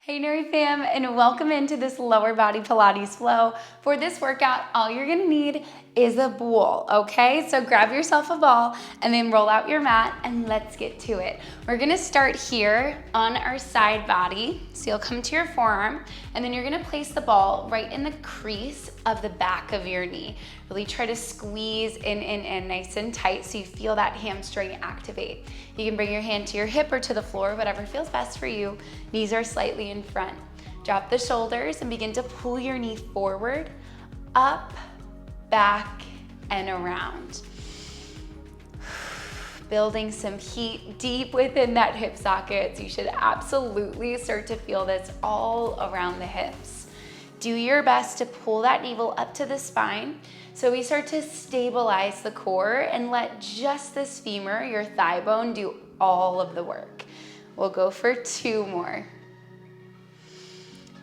Hey Nuri fam, and welcome into this lower body Pilates flow. For this workout, all you're gonna need is a ball, okay? So grab yourself a ball and then roll out your mat and let's get to it. We're gonna start here on our side body. So you'll come to your forearm and then you're gonna place the ball right in the crease of the back of your knee. Really try to squeeze in nice and tight so you feel that hamstring activate. You can bring your hand to your hip or to the floor, whatever feels best for you. Knees are slightly in front. Drop the shoulders and begin to pull your knee forward, up, back, and around. Building some heat deep within that hip socket. So you should absolutely start to feel this all around the hips. Do your best to pull that navel up to the spine so we start to stabilize the core and let just this femur, your thigh bone, do all of the work. We'll go for 2 more.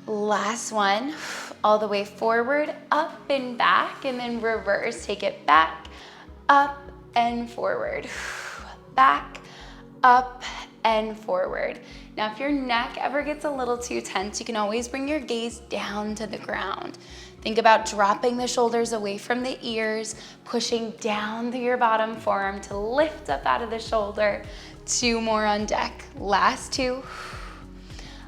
Last one, all the way forward, up and back, and then reverse. Take it back, up and forward. Back, up and forward. Now, if your neck ever gets a little too tense, you can always bring your gaze down to the ground. Think about dropping the shoulders away from the ears, pushing down through your bottom forearm to lift up out of the shoulder. 2 more on deck. Last 2.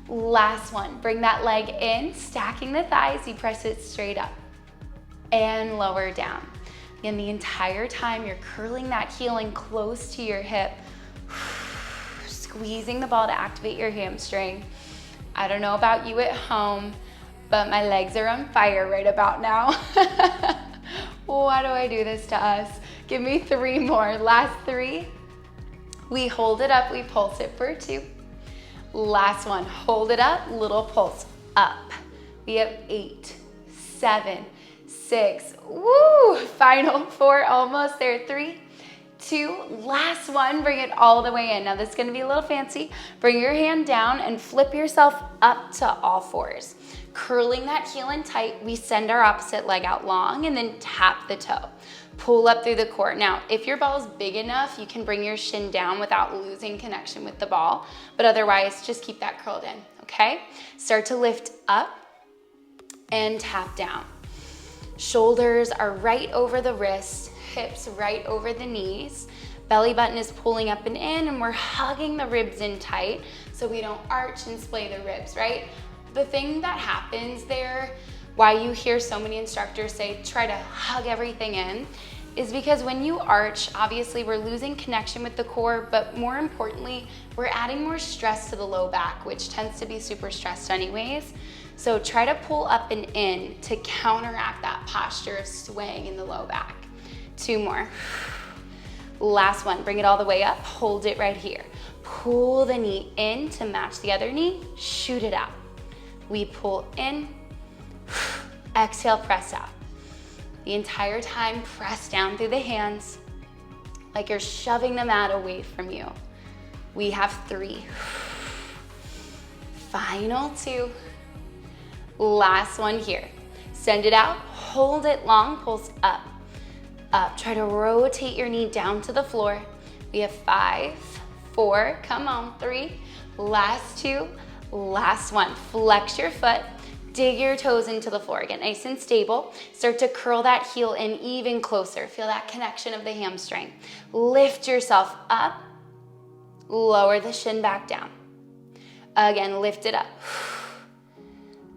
Last one. Bring that leg in, stacking the thighs. You press it straight up and lower down. And the entire time you're curling that heel in close to your hip, squeezing the ball to activate your hamstring. I don't know about you at home, but my legs are on fire right about now. Why do I do this to us? Give me 3 more. Last 3. We hold it up, we pulse it for 2. Last one, hold it up, little pulse up. We have 8, 7, 6, woo! Final 4, almost there. 3, 2, last one, bring it all the way in. Now this is gonna be a little fancy. Bring your hand down and flip yourself up to all 4s. Curling that heel in tight, we send our opposite leg out long and then tap the toe. Pull up through the core. Now, if your ball is big enough, you can bring your shin down without losing connection with the ball, but otherwise, just keep that curled in, okay? Start to lift up and tap down. Shoulders are right over the wrists, hips right over the knees. Belly button is pulling up and in, and we're hugging the ribs in tight so we don't arch and splay the ribs, right? The thing that happens there, why you hear so many instructors say try to hug everything in, is because when you arch, obviously we're losing connection with the core, but more importantly, we're adding more stress to the low back, which tends to be super stressed anyways. So try to pull up and in to counteract that posture of swaying in the low back. 2 more. Last one, bring it all the way up, hold it right here. Pull the knee in to match the other knee, shoot it out. We pull in, exhale, press out. The entire time, press down through the hands like you're shoving the mat away from you. We have 3. Final 2. Last one here. Send it out, hold it long, pulse up, up. Try to rotate your knee down to the floor. We have 5, 4, come on, 3, last 2, last 1. Flex your foot. Dig your toes into the floor. Get nice and stable. Start to curl that heel in even closer. Feel that connection of the hamstring. Lift yourself up. Lower the shin back down. Again, lift it up.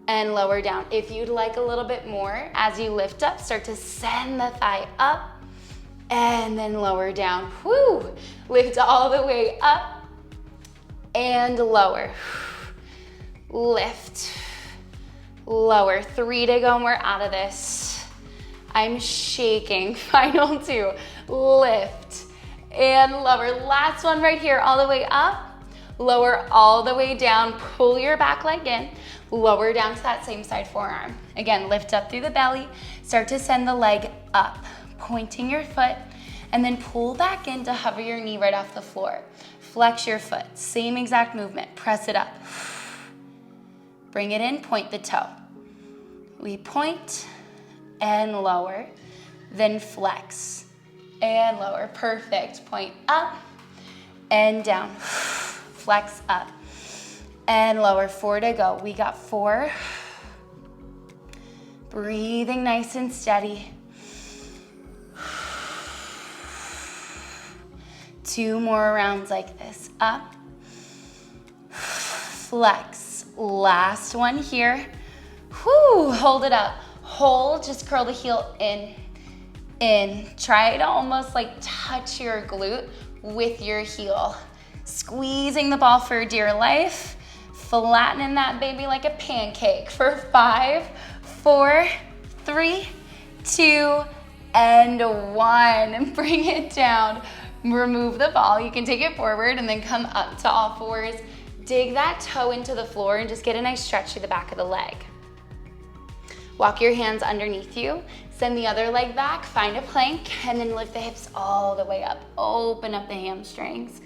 And lower down. If you'd like a little bit more, as you lift up, start to send the thigh up and then lower down. Woo! Lift all the way up and lower. Lift. Lower. 3 to go and we're out of this. I'm shaking. Final 2. Lift and lower. Last one right here. All the way up. Lower all the way down. Pull your back leg in. Lower down to that same side forearm. Again, lift up through the belly. Start to send the leg up, pointing your foot, and then pull back in to hover your knee right off the floor. Flex your foot. Same exact movement. Press it up. Bring it in, point the toe. We point and lower, then flex and lower. Perfect. Point up and down. Flex up and lower. 4 to go. We got 4. Breathing nice and steady. 2 more rounds like this. Up. Flex. Last one here. Whoo, hold it up. Hold, just curl the heel in. Try to almost like touch your glute with your heel. Squeezing the ball for dear life. Flattening that baby like a pancake for 5, 4, 3, 2, and 1. Bring it down. Remove the ball. You can take it forward and then come up to all fours. Dig that toe into the floor and just get a nice stretch through the back of the leg. Walk your hands underneath you. Send the other leg back, find a plank, and then lift the hips all the way up. Open up the hamstrings.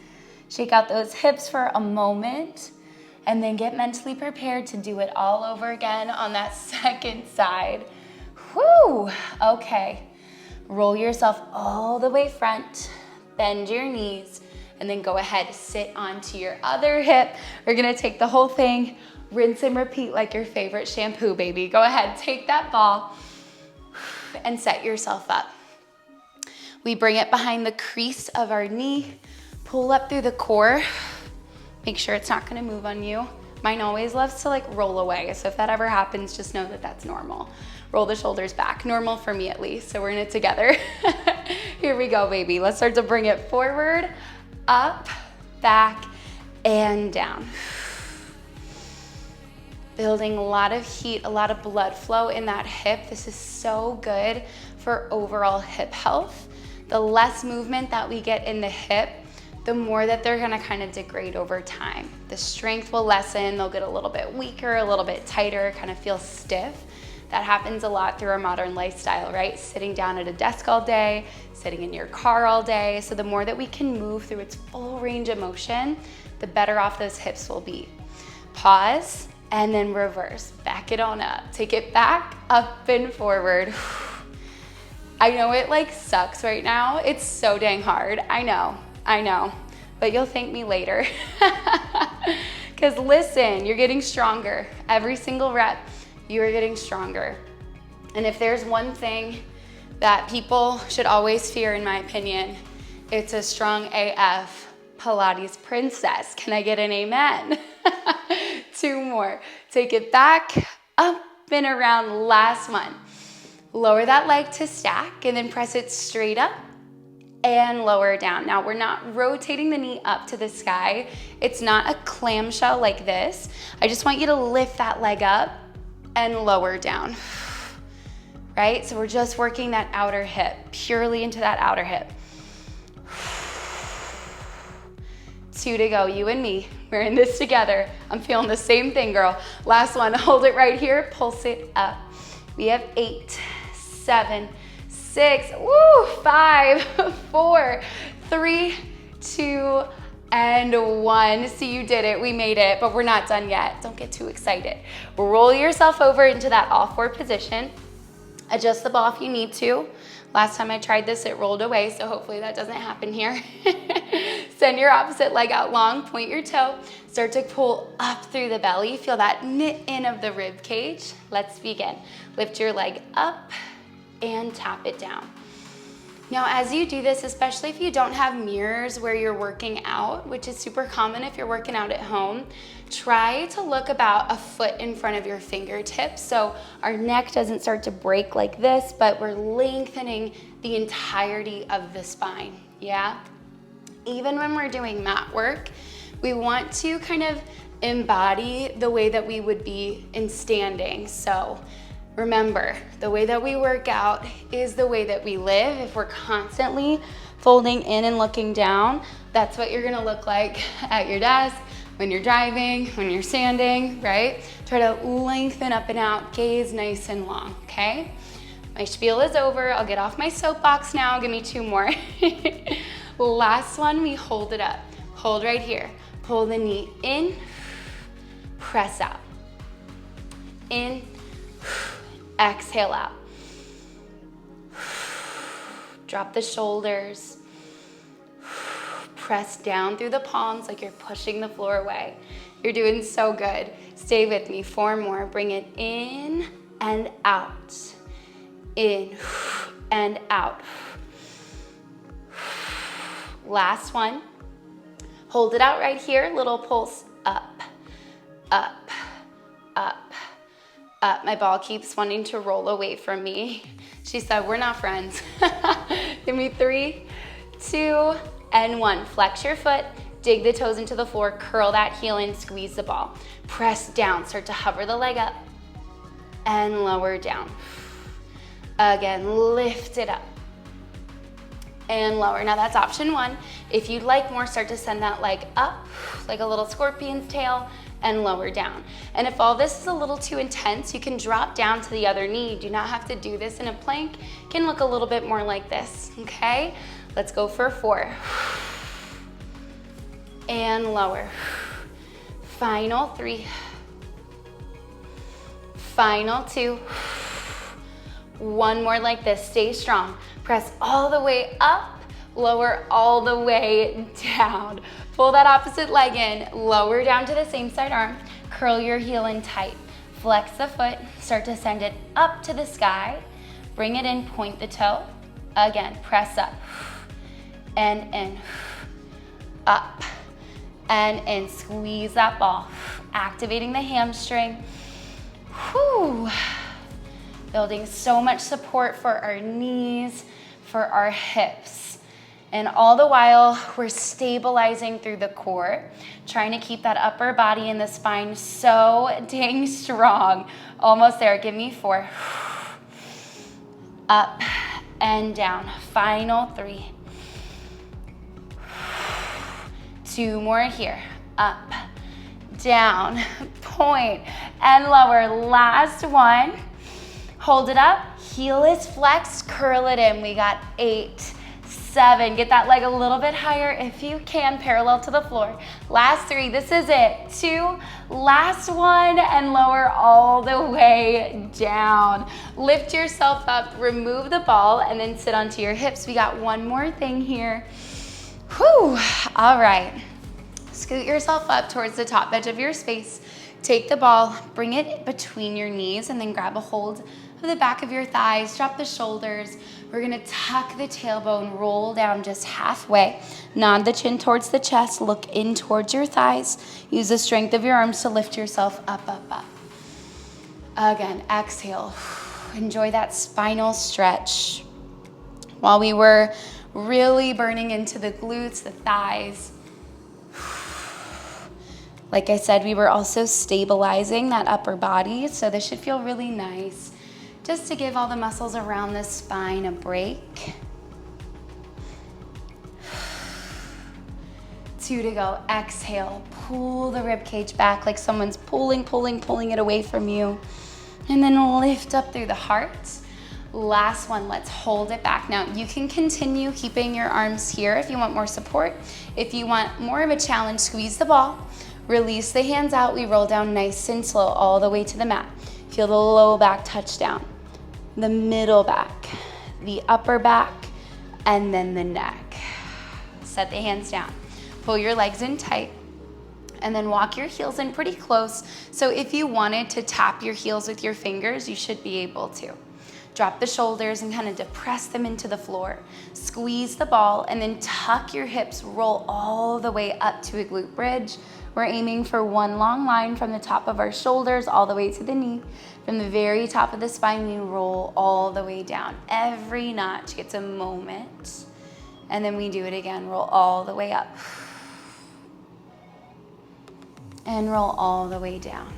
Shake out those hips for a moment, and then get mentally prepared to do it all over again on that second side. Whew, okay. Roll yourself all the way front, bend your knees, and then go ahead, sit onto your other hip. We're gonna take the whole thing, rinse and repeat like your favorite shampoo, baby. Go ahead, take that ball and set yourself up. We bring it behind the crease of our knee, pull up through the core. Make sure it's not gonna move on you. Mine always loves to like roll away, so if that ever happens, just know that that's normal. Roll the shoulders back, normal for me at least, so we're in it together. Here we go, baby. Let's start to bring it forward, up, back, and down. Building a lot of heat, a lot of blood flow in that hip. This is so good for overall hip health. The less movement that we get in the hip, the more that they're gonna kind of degrade over time. The strength will lessen, they'll get a little bit weaker, a little bit tighter, kind of feel stiff. That happens a lot through our modern lifestyle, right? Sitting down at a desk all day, sitting in your car all day. So the more that we can move through its full range of motion, the better off those hips will be. Pause, and then reverse. Back it on up. Take it back, up and forward. I know it like sucks right now. It's so dang hard. I know. But you'll thank me later. Because listen, you're getting stronger. Every single rep, you are getting stronger. And if there's one thing that people should always fear, in my opinion, it's a strong AF Pilates princess. Can I get an amen? 2 more. Take it back, up and around. Last one. Lower that leg to stack and then press it straight up and lower down. Now we're not rotating the knee up to the sky. It's not a clamshell like this. I just want you to lift that leg up and lower down, right? So we're just working that outer hip, purely into that outer hip. 2 to go, you and me. We're in this together. I'm feeling the same thing, girl. Last one, hold it right here, pulse it up. We have 8, 7, 6, 5, 4, 3, 2, and 1. See, you did it, we made it, but we're not done yet. Don't get too excited. Roll yourself over into that all-4 position. Adjust the ball if you need to. Last time I tried this, it rolled away, so hopefully that doesn't happen here. Send your opposite leg out long, point your toe, start to pull up through the belly. Feel that knit in of the rib cage. Let's begin. Lift your leg up and tap it down. Now, as you do this, especially if you don't have mirrors where you're working out, which is super common if you're working out at home, try to look about a foot in front of your fingertips so our neck doesn't start to break like this, but we're lengthening the entirety of the spine, yeah? Even when we're doing mat work, we want to kind of embody the way that we would be in standing. So remember, the way that we work out is the way that we live. If we're constantly folding in and looking down, that's what you're gonna look like at your desk, when you're driving, when you're standing, right? Try to lengthen up and out, gaze nice and long, okay? My spiel is over. I'll get off my soapbox now. Give me 2 more. Last one, we hold it up. Hold right here. Pull the knee in, press out. In, exhale out. Drop the shoulders. Press down through the palms like you're pushing the floor away. You're doing so good. Stay with me. 4 more. Bring it in and out. In and out. Last one. Hold it out right here. Little pulse up, up, up, up. My ball keeps wanting to roll away from me. She said, we're not friends. Give me 3, 2, and 1. Flex your foot, dig the toes into the floor, curl that heel in, squeeze the ball. Press down, start to hover the leg up, and lower down. Again, lift it up and lower. Now that's option 1. If you'd like more, start to send that leg up like a little scorpion's tail and lower down. And if all this is a little too intense, you can drop down to the other knee. You do not have to do this in a plank. It can look a little bit more like this, okay? Let's go for 4. And lower. Final 3. Final 2. 1 more like this. Stay strong. Press all the way up, lower all the way down. Pull that opposite leg in, lower down to the same side arm, curl your heel in tight. Flex the foot, start to send it up to the sky. Bring it in, point the toe. Again, press up and in, up and in. Squeeze that ball, activating the hamstring. Whew. Building so much support for our knees, for our hips. And all the while, we're stabilizing through the core, trying to keep that upper body and the spine so dang strong. Almost there, give me 4. Up and down, final 3. 2 more here, up, down, point, and lower. Last one. Hold it up, heel is flexed, curl it in. We got 8, 7. Get that leg a little bit higher if you can, parallel to the floor. Last 3, this is it. 2, last one, and lower all the way down. Lift yourself up, remove the ball, and then sit onto your hips. We got 1 more thing here. Whew, all right. Scoot yourself up towards the top edge of your space. Take the ball, bring it between your knees, and then grab a hold of the back of your thighs, drop the shoulders. We're gonna tuck the tailbone, roll down just halfway. Nod the chin towards the chest, look in towards your thighs. Use the strength of your arms to lift yourself up, up, up. Again, exhale. Enjoy that spinal stretch. While we were really burning into the glutes, the thighs, like I said, we were also stabilizing that upper body, so this should feel really nice. Just to give all the muscles around the spine a break. 2 to go. Exhale. Pull the rib cage back like someone's pulling it away from you. And then lift up through the heart. Last one, let's hold it back. Now you can continue keeping your arms here if you want more support. If you want more of a challenge, squeeze the ball. Release the hands out. We roll down nice and slow all the way to the mat. Feel the low back touch down, the middle back, the upper back, and then the neck. Set the hands down. Pull your legs in tight, and then walk your heels in pretty close. So if you wanted to tap your heels with your fingers, you should be able to. Drop the shoulders and kind of depress them into the floor. Squeeze the ball, and then tuck your hips, roll all the way up to a glute bridge. We're aiming for 1 long line from the top of our shoulders all the way to the knee. From the very top of the spine, we roll all the way down. Every notch gets a moment. And then we do it again. Roll all the way up. And roll all the way down.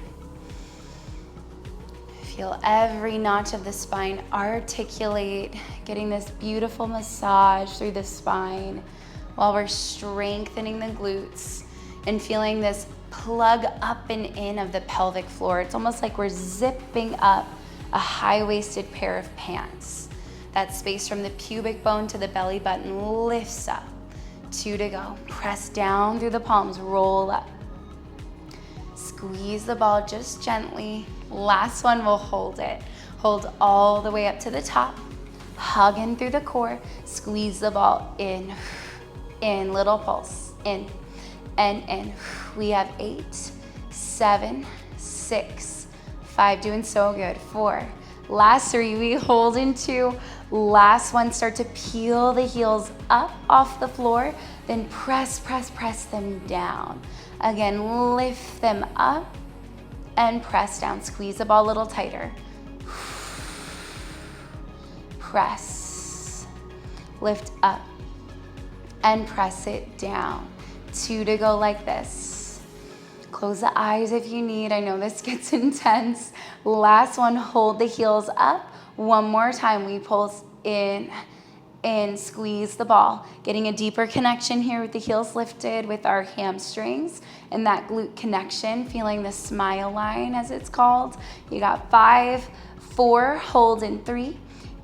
Feel every notch of the spine articulate, getting this beautiful massage through the spine while we're strengthening the glutes and feeling this plug up and in of the pelvic floor. It's almost like we're zipping up a high-waisted pair of pants. That space from the pubic bone to the belly button lifts up. 2 to go. Press down through the palms, roll up. Squeeze the ball just gently. Last one, we'll hold it. Hold all the way up to the top. Hug in through the core. Squeeze the ball in, little pulse, in, and in. We have 8, 7, 6, 5, doing so good, 4, last 3, we hold into, last 1, start to peel the heels up off the floor, then press, press, press them down. Again, lift them up and press down. Squeeze the ball a little tighter. Press, lift up and press it down. 2 to go like this. Close the eyes if you need. I know this gets intense. Last 1, hold the heels up. 1 more time, we pulse in and squeeze the ball. Getting a deeper connection here with the heels lifted with our hamstrings and that glute connection, feeling the smile line as it's called. You got 5, 4, hold in 3,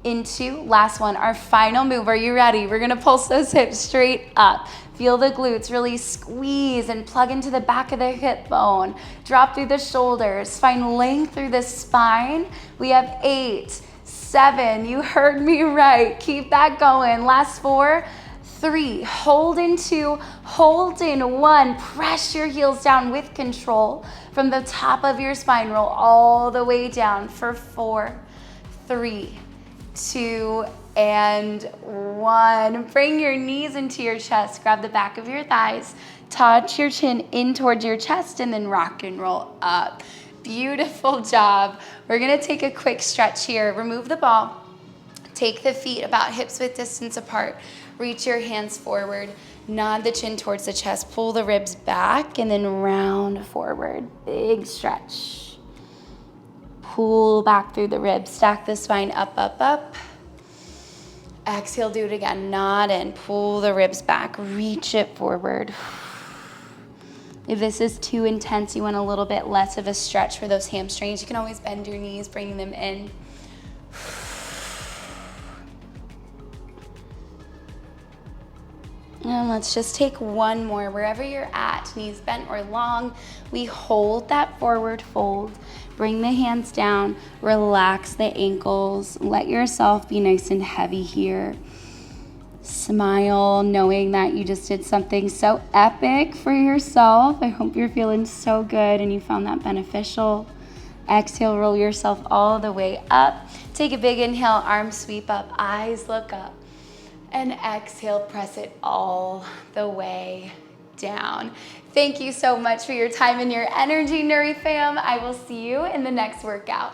in 2, last 1, our final move. Are you ready? We're gonna pulse those hips straight up. Feel the glutes really squeeze and plug into the back of the hip bone. Drop through the shoulders, find length through the spine. We have 8, 7, you heard me right. Keep that going. Last 4, 3, hold in 2, hold in 1. Press your heels down with control from the top of your spine. Roll all the way down for 4, 3, 2, and 1. Bring your knees into your chest. Grab the back of your thighs. Touch your chin in towards your chest and then rock and roll up. Beautiful job. We're gonna take a quick stretch here. Remove the ball. Take the feet about hips width distance apart. Reach your hands forward. Nod the chin towards the chest. Pull the ribs back and then round forward. Big stretch. Pull back through the ribs. Stack the spine up, up, up. Exhale, do it again. Nod in. Pull the ribs back. Reach it forward. If this is too intense, you want a little bit less of a stretch for those hamstrings, you can always bend your knees, bring them in. And let's just take 1 more. Wherever you're at, knees bent or long, we hold that forward fold. Bring the hands down, relax the ankles, let yourself be nice and heavy here. Smile, knowing that you just did something so epic for yourself. I hope you're feeling so good and you found that beneficial. Exhale, roll yourself all the way up. Take a big inhale, arms sweep up, eyes look up. And exhale, press it all the way down. Thank you so much for your time and your energy, Nuri fam. I will see you in the next workout.